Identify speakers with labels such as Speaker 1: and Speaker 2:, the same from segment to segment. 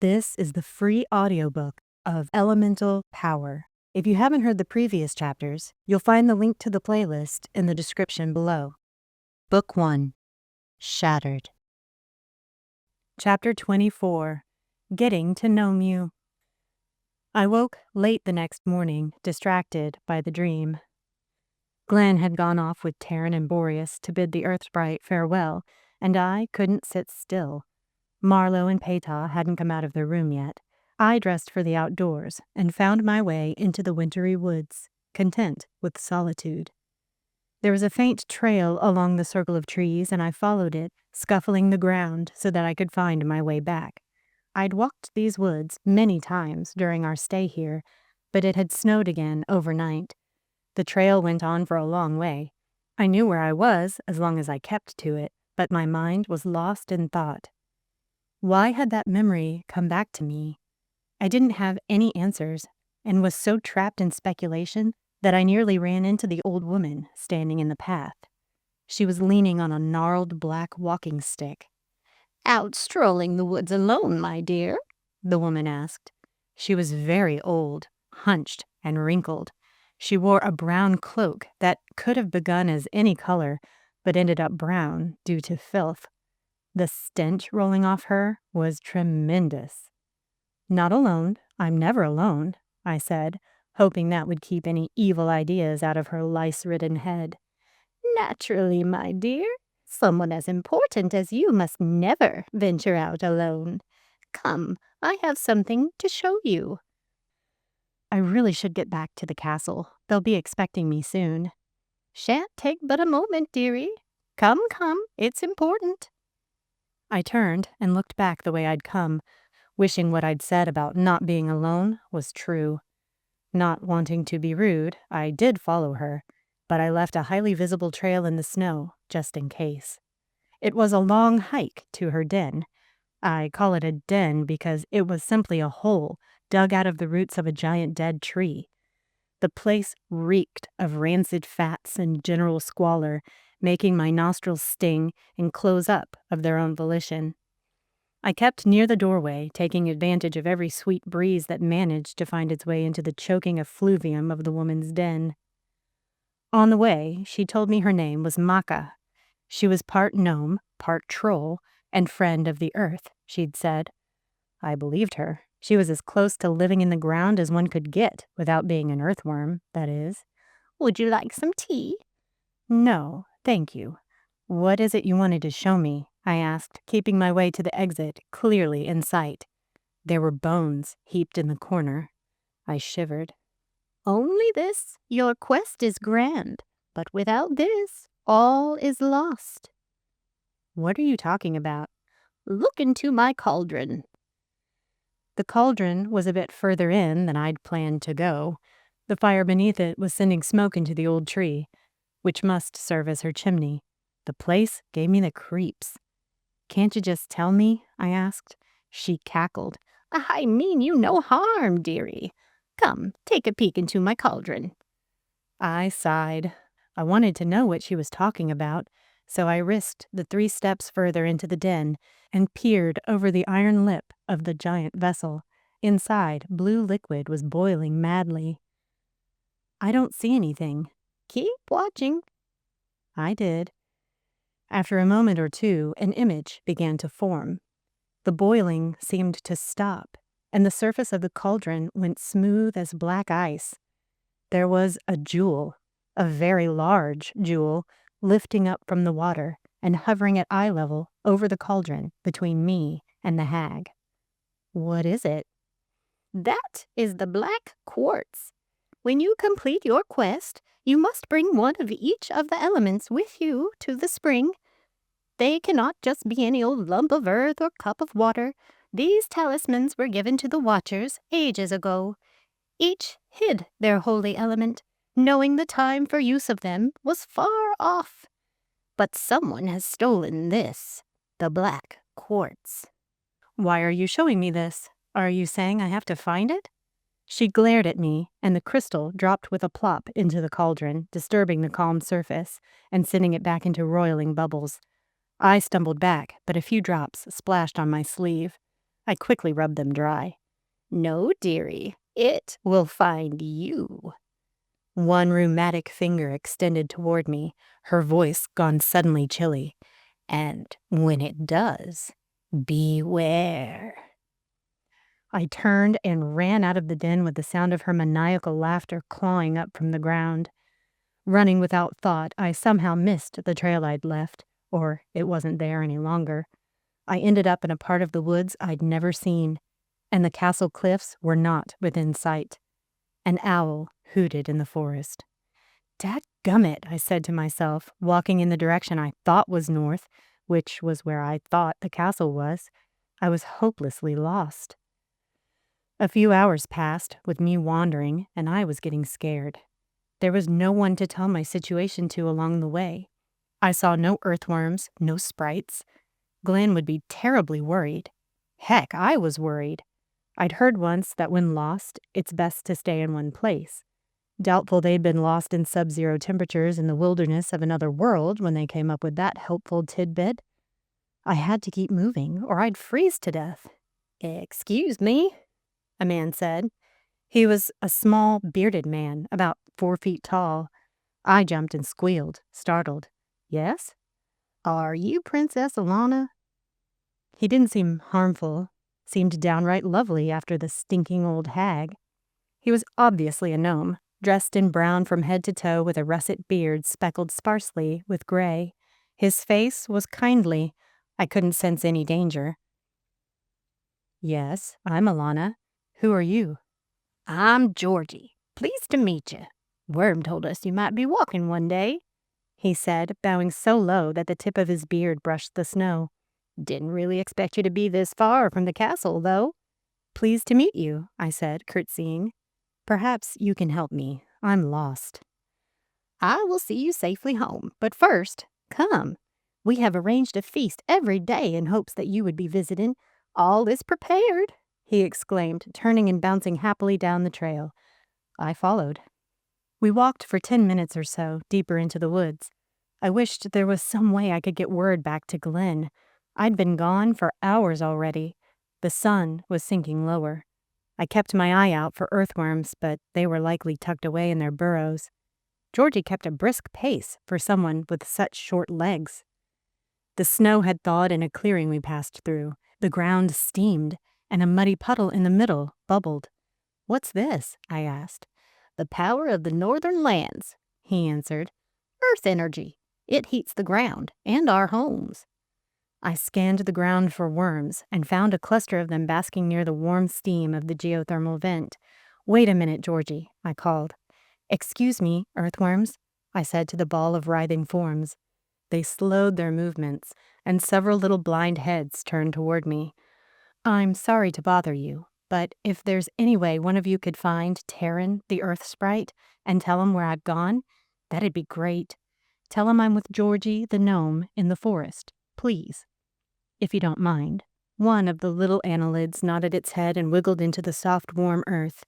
Speaker 1: This is the free audiobook of Elemental Power. If you haven't heard the previous chapters, you'll find the link to the playlist in the description below. Book 1, Shattered. Chapter 24, Getting to Know You. I woke late the next morning, distracted by the dream. Glenn had gone off with Taryn and Boreas to bid the Earthsprite farewell, and I couldn't sit still. Marlowe and Peyta hadn't come out of their room yet. I dressed for the outdoors and found my way into the wintry woods, content with solitude. There was a faint trail along the circle of trees, and I followed it, scuffling the ground so that I could find my way back. I'd walked these woods many times during our stay here, but it had snowed again overnight. The trail went on for a long way. I knew where I was as long as I kept to it, but my mind was lost in thought. Why had that memory come back to me? I didn't have any answers and was so trapped in speculation that I nearly ran into the old woman standing in the path. She was leaning on a gnarled black walking stick.
Speaker 2: "Out strolling the woods alone, my dear?"
Speaker 1: the woman asked. She was very old, hunched and wrinkled. She wore a brown cloak that could have begun as any color, but ended up brown due to filth. The stench rolling off her was tremendous. "Not alone. I'm never alone," I said, hoping that would keep any evil ideas out of her lice-ridden head.
Speaker 2: "Naturally, my dear. Someone as important as you must never venture out alone. Come, I have something to show you."
Speaker 1: I really should get back to the castle. They'll be expecting me soon.
Speaker 2: "Shan't take but a moment, dearie. Come, it's important."
Speaker 1: I turned and looked back the way I'd come, wishing what I'd said about not being alone was true. Not wanting to be rude, I did follow her, but I left a highly visible trail in the snow, just in case. It was a long hike to her den. I call it a den because it was simply a hole dug out of the roots of a giant dead tree. The place reeked of rancid fats and general squalor, making my nostrils sting and close up of their own volition. I kept near the doorway, taking advantage of every sweet breeze that managed to find its way into the choking effluvium of the woman's den. On the way, she told me her name was Maka. She was part gnome, part troll, and friend of the earth, she'd said. I believed her. She was as close to living in the ground as one could get, without being an earthworm, that is.
Speaker 2: "Would you like some tea?"
Speaker 1: "No, thank you. What is it you wanted to show me?" I asked, keeping my way to the exit clearly in sight. There were bones heaped in the corner. I shivered.
Speaker 2: "Only this. Your quest is grand, but without this, all is lost."
Speaker 1: "What are you talking about?"
Speaker 2: "Look into my cauldron."
Speaker 1: The cauldron was a bit further in than I'd planned to go. The fire beneath it was sending smoke into the old tree, which must serve as her chimney. The place gave me the creeps. "Can't you just tell me?" I asked. She cackled.
Speaker 2: "I mean you no harm, dearie. Come, take a peek into my cauldron."
Speaker 1: I sighed. I wanted to know what she was talking about, so I risked the 3 steps further into the den and peered over the iron lip of the giant vessel. Inside, blue liquid was boiling madly. "I don't see anything."
Speaker 2: "Keep watching."
Speaker 1: I did. After a moment or two, an image began to form. The boiling seemed to stop, and the surface of the cauldron went smooth as black ice. There was a jewel, a very large jewel, lifting up from the water and hovering at eye level over the cauldron between me and the hag. "What is it?"
Speaker 2: "That is the black quartz. When you complete your quest, you must bring one of each of the elements with you to the spring. They cannot just be any old lump of earth or cup of water. These talismans were given to the Watchers ages ago. Each hid their holy element, knowing the time for use of them was far off. But someone has stolen this, the black quartz."
Speaker 1: "Why are you showing me this? Are you saying I have to find it?" She glared at me, and the crystal dropped with a plop into the cauldron, disturbing the calm surface and sending it back into roiling bubbles. I stumbled back, but a few drops splashed on my sleeve.
Speaker 2: I quickly rubbed them dry. No, dearie, it will find you.
Speaker 1: One rheumatic finger extended toward me, her voice gone suddenly chilly.
Speaker 2: And when it does, beware.
Speaker 1: I turned and ran out of the den with the sound of her maniacal laughter clawing up from the ground. Running without thought, I somehow missed the trail I'd left, or it wasn't there any longer. I ended up in a part of the woods I'd never seen, and the castle cliffs were not within sight. An owl hooted in the forest. "Dadgummit," I said to myself, walking in the direction I thought was north, which was where I thought the castle was. I was hopelessly lost. A few hours passed with me wandering, and I was getting scared. There was no one to tell my situation to along the way. I saw no earthworms, no sprites. Glenn would be terribly worried. Heck, I was worried. I'd heard once that when lost, it's best to stay in one place. Doubtful they'd been lost in sub-zero temperatures in the wilderness of another world when they came up with that helpful tidbit. I had to keep moving, or I'd freeze to death.
Speaker 2: "Excuse me," a man said.
Speaker 1: He was a small, bearded man, about 4 feet tall. I jumped and squealed, startled. "Yes?"
Speaker 2: "Are you Princess Alana?"
Speaker 1: He didn't seem harmful, seemed downright lovely after the stinking old hag. He was obviously a gnome, dressed in brown from head to toe with a russet beard speckled sparsely with gray. His face was kindly. I couldn't sense any danger. "Yes, I'm Alana. Who are you?"
Speaker 2: "I'm Georgie. Pleased to meet you. Worm told us you might be walking one day," he said, bowing so low that the tip of his beard brushed the snow. "Didn't really expect you to be this far from the castle, though."
Speaker 1: "Pleased to meet you," I said, curtsying. "Perhaps you can help me. I'm lost."
Speaker 2: "I will see you safely home, but first, come. We have arranged a feast every day in hopes that you would be visiting. All is prepared," he exclaimed, turning and bouncing happily down the trail.
Speaker 1: I followed. We walked for 10 minutes or so, deeper into the woods. I wished there was some way I could get word back to Glenn. I'd been gone for hours already. The sun was sinking lower. I kept my eye out for earthworms, but they were likely tucked away in their burrows. Georgie kept a brisk pace for someone with such short legs. The snow had thawed in a clearing we passed through. The ground steamed, and a muddy puddle in the middle bubbled. "What's this?" I asked.
Speaker 2: "The power of the northern lands," he answered. "Earth energy. It heats the ground and our homes."
Speaker 1: I scanned the ground for worms and found a cluster of them basking near the warm steam of the geothermal vent. "Wait a minute, Georgie," I called. "Excuse me, earthworms," I said to the ball of writhing forms. They slowed their movements, and several little blind heads turned toward me. "I'm sorry to bother you, but if there's any way one of you could find Terran, the Earth Sprite, and tell him where I've gone, that'd be great. Tell him I'm with Georgie, the gnome, in the forest, please. If you don't mind." One of the little annelids nodded its head and wiggled into the soft, warm earth.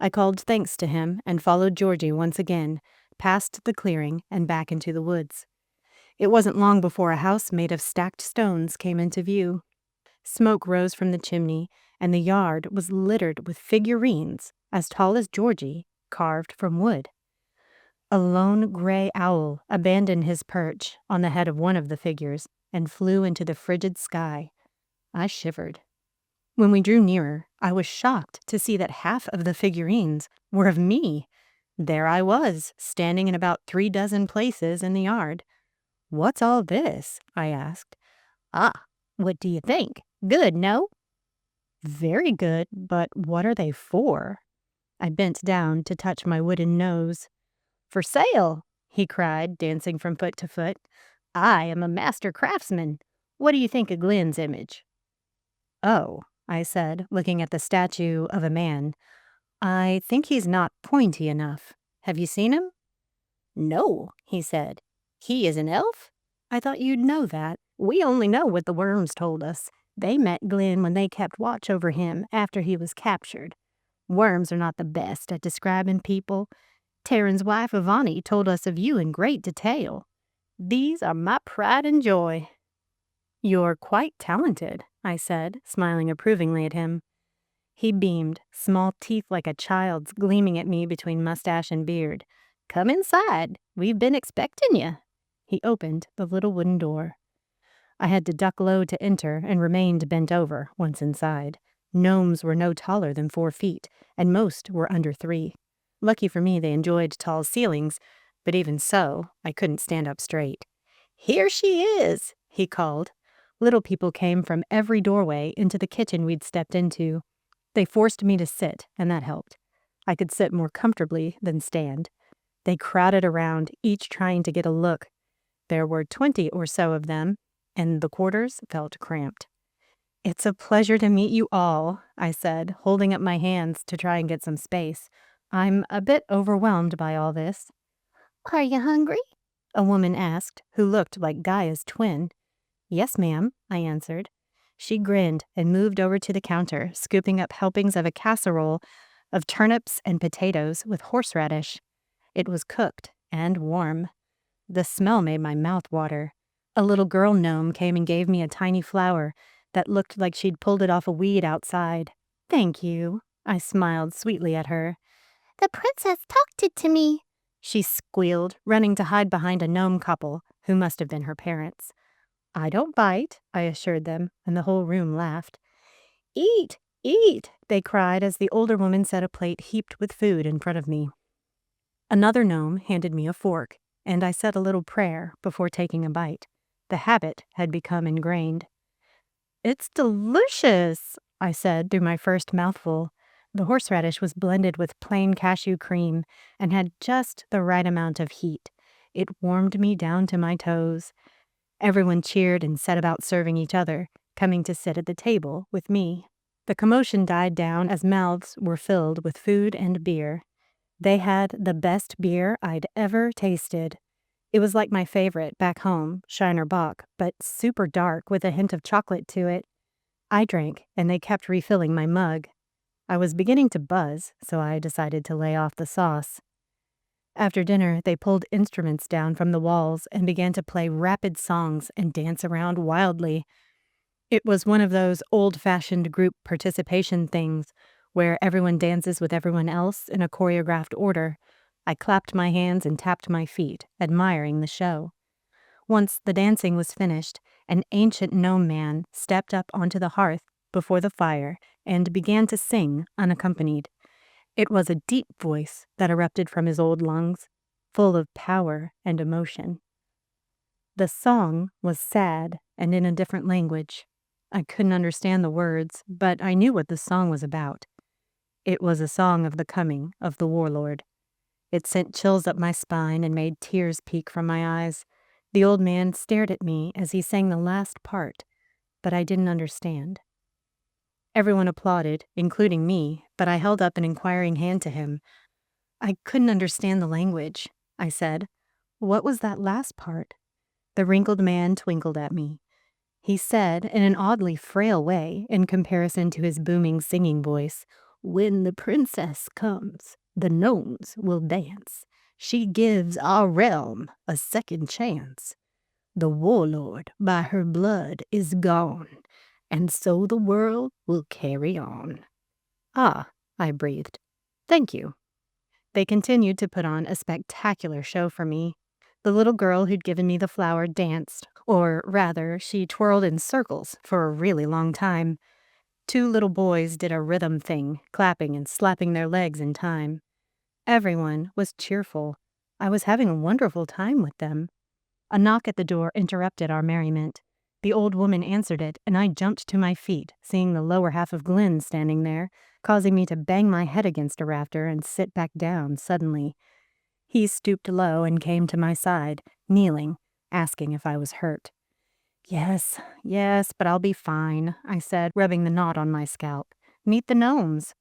Speaker 1: I called thanks to him and followed Georgie once again, past the clearing and back into the woods. It wasn't long before a house made of stacked stones came into view. Smoke rose from the chimney, and the yard was littered with figurines as tall as Georgie, carved from wood. A lone gray owl abandoned his perch on the head of one of the figures and flew into the frigid sky. I shivered. When we drew nearer, I was shocked to see that half of the figurines were of me. There I was, standing in about 3 dozen places in the yard. "What's all this?" I asked.
Speaker 2: "Ah, what do you think? Good, no?"
Speaker 1: "Very good, but what are they for?" I bent down to touch my wooden nose.
Speaker 2: "For sale," he cried, dancing from foot to foot. "I am a master craftsman. What do you think of Glenn's image?"
Speaker 1: "Oh," I said, looking at the statue of a man. "I think he's not pointy enough. Have you seen him?"
Speaker 2: "No," he said. "He is an elf?"
Speaker 1: "I thought you'd know that."
Speaker 2: "We only know what the worms told us. They met Glenn when they kept watch over him after he was captured. Worms are not the best at describing people. Terran's wife, Ivani, told us of you in great detail. These are my pride and joy."
Speaker 1: "You're quite talented," I said, smiling approvingly at him. He beamed, small teeth like a child's gleaming at me between mustache and beard.
Speaker 2: "Come inside. We've been expecting you."
Speaker 1: He opened the little wooden door. I had to duck low to enter and remained bent over once inside. Gnomes were no taller than 4 feet, and most were under 3. Lucky for me, they enjoyed tall ceilings, but even so, I couldn't stand up straight.
Speaker 2: "Here she is,"
Speaker 1: he called. Little people came from every doorway into the kitchen we'd stepped into. They forced me to sit, and that helped. I could sit more comfortably than stand. They crowded around, each trying to get a look. There were 20 or so of them, and the quarters felt cramped. "It's a pleasure to meet you all," I said, holding up my hands to try and get some space. "I'm a bit overwhelmed by all this."
Speaker 2: "Are you hungry?"
Speaker 1: a woman asked, who looked like Gaia's twin. "Yes, ma'am," I answered. She grinned and moved over to the counter, scooping up helpings of a casserole of turnips and potatoes with horseradish. It was cooked and warm. The smell made my mouth water. A little girl gnome came and gave me a tiny flower that looked like she'd pulled it off a weed outside. "Thank you," I smiled sweetly at her.
Speaker 2: "The princess talked it to me,"
Speaker 1: she squealed, running to hide behind a gnome couple, who must have been her parents. "I don't bite," I assured them, and the whole room laughed. "Eat, eat," they cried as the older woman set a plate heaped with food in front of me. Another gnome handed me a fork, and I said a little prayer before taking a bite. The habit had become ingrained. "It's delicious," I said through my first mouthful. The horseradish was blended with plain cashew cream and had just the right amount of heat. It warmed me down to my toes. Everyone cheered and set about serving each other, coming to sit at the table with me. The commotion died down as mouths were filled with food and beer. They had the best beer I'd ever tasted. It was like my favorite back home, Shiner Bock, but super dark with a hint of chocolate to it. I drank, and they kept refilling my mug. I was beginning to buzz, so I decided to lay off the sauce. After dinner, they pulled instruments down from the walls and began to play rapid songs and dance around wildly. It was one of those old-fashioned group participation things where everyone dances with everyone else in a choreographed order. I clapped my hands and tapped my feet, admiring the show. Once the dancing was finished, an ancient gnome man stepped up onto the hearth before the fire and began to sing unaccompanied. It was a deep voice that erupted from his old lungs, full of power and emotion. The song was sad and in a different language. I couldn't understand the words, but I knew what the song was about. It was a song of the coming of the warlord. It sent chills up my spine and made tears peek from my eyes. The old man stared at me as he sang the last part, but I didn't understand. Everyone applauded, including me, but I held up an inquiring hand to him. "I couldn't understand the language," I said. "What was that last part?" The wrinkled man twinkled at me. He said, in an oddly frail way in comparison to his booming singing voice, "When the princess comes, the gnomes will dance. She gives our realm a second chance. The warlord by her blood is gone, and so the world will carry on." "Ah," I breathed. "Thank you." They continued to put on a spectacular show for me. The little girl who'd given me the flower danced, or rather, she twirled in circles for a really long time. 2 little boys did a rhythm thing, clapping and slapping their legs in time. Everyone was cheerful. I was having a wonderful time with them. A knock at the door interrupted our merriment. The old woman answered it, and I jumped to my feet, seeing the lower half of Glenn standing there, causing me to bang my head against a rafter and sit back down suddenly. He stooped low and came to my side, kneeling, asking if I was hurt. Yes, but I'll be fine," I said, rubbing the knot on my scalp. "Meet the gnomes."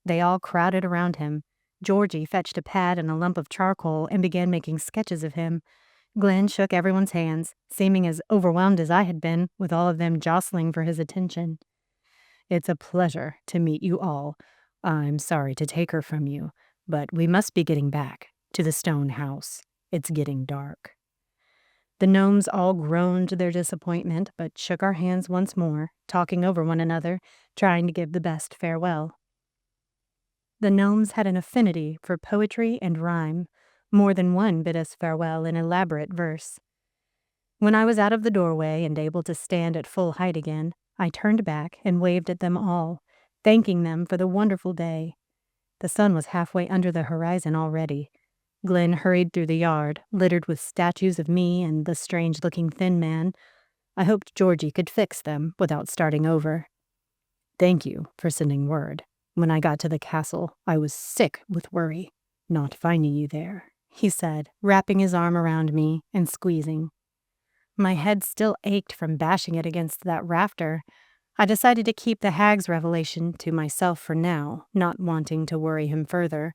Speaker 1: They all crowded around him. Georgie fetched a pad and a lump of charcoal and began making sketches of him. Glenn shook everyone's hands, seeming as overwhelmed as I had been, with all of them jostling for his attention. "It's a pleasure to meet you all. I'm sorry to take her from you, but we must be getting back to the stone house. It's getting dark." The gnomes all groaned their disappointment, but shook our hands once more, talking over one another, trying to give the best farewell. The gnomes had an affinity for poetry and rhyme. More than one bid us farewell in elaborate verse. When I was out of the doorway and able to stand at full height again, I turned back and waved at them all, thanking them for the wonderful day. The sun was halfway under the horizon already. Glenn hurried through the yard, littered with statues of me and the strange-looking thin man. I hoped Georgie could fix them without starting over. Thank you for sending word. When I got to the castle, I was sick with worry, not finding you there, he said, wrapping his arm around me and squeezing. My head still ached from bashing it against that rafter. I decided to keep the hag's revelation to myself for now, not wanting to worry him further.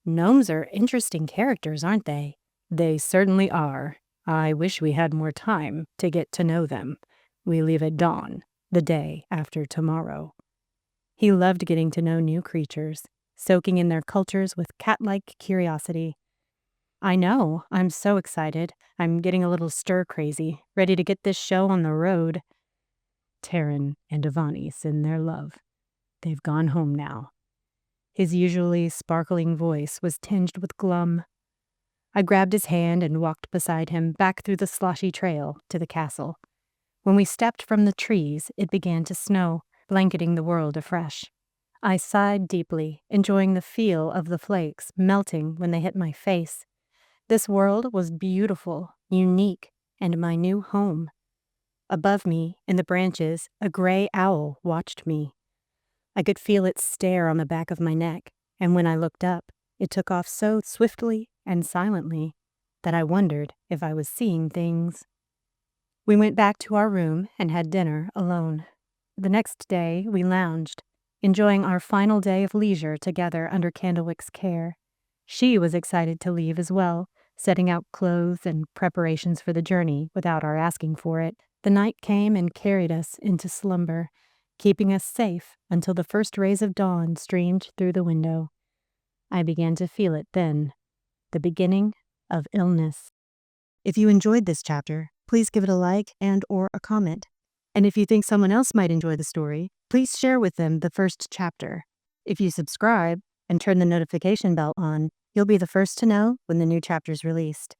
Speaker 1: Gnomes are interesting characters, aren't they? They certainly are. I wish we had more time to get to know them. We leave at dawn, the day after tomorrow. He loved getting to know new creatures, soaking in their cultures with cat-like curiosity. I know, I'm so excited. I'm getting a little stir-crazy, ready to get this show on the road. Taryn and Avani send their love. They've gone home now. His usually sparkling voice was tinged with glum. I grabbed his hand and walked beside him back through the sloshy trail to the castle. When we stepped from the trees, it began to snow, blanketing the world afresh. I sighed deeply, enjoying the feel of the flakes melting when they hit my face. This world was beautiful, unique, and my new home. Above me, in the branches, a gray owl watched me. I could feel its stare on the back of my neck, and when I looked up, it took off so swiftly and silently that I wondered if I was seeing things. We went back to our room and had dinner alone. The next day, we lounged, enjoying our final day of leisure together under Candlewick's care. She was excited to leave as well, setting out clothes and preparations for the journey without our asking for it. The night came and carried us into slumber, keeping us safe until the first rays of dawn streamed through the window. I began to feel it then, the beginning of illness. If you enjoyed this chapter, please give it a like and/or a comment. And if you think someone else might enjoy the story, please share with them the first chapter. If you subscribe and turn the notification bell on, you'll be the first to know when the new chapter's released.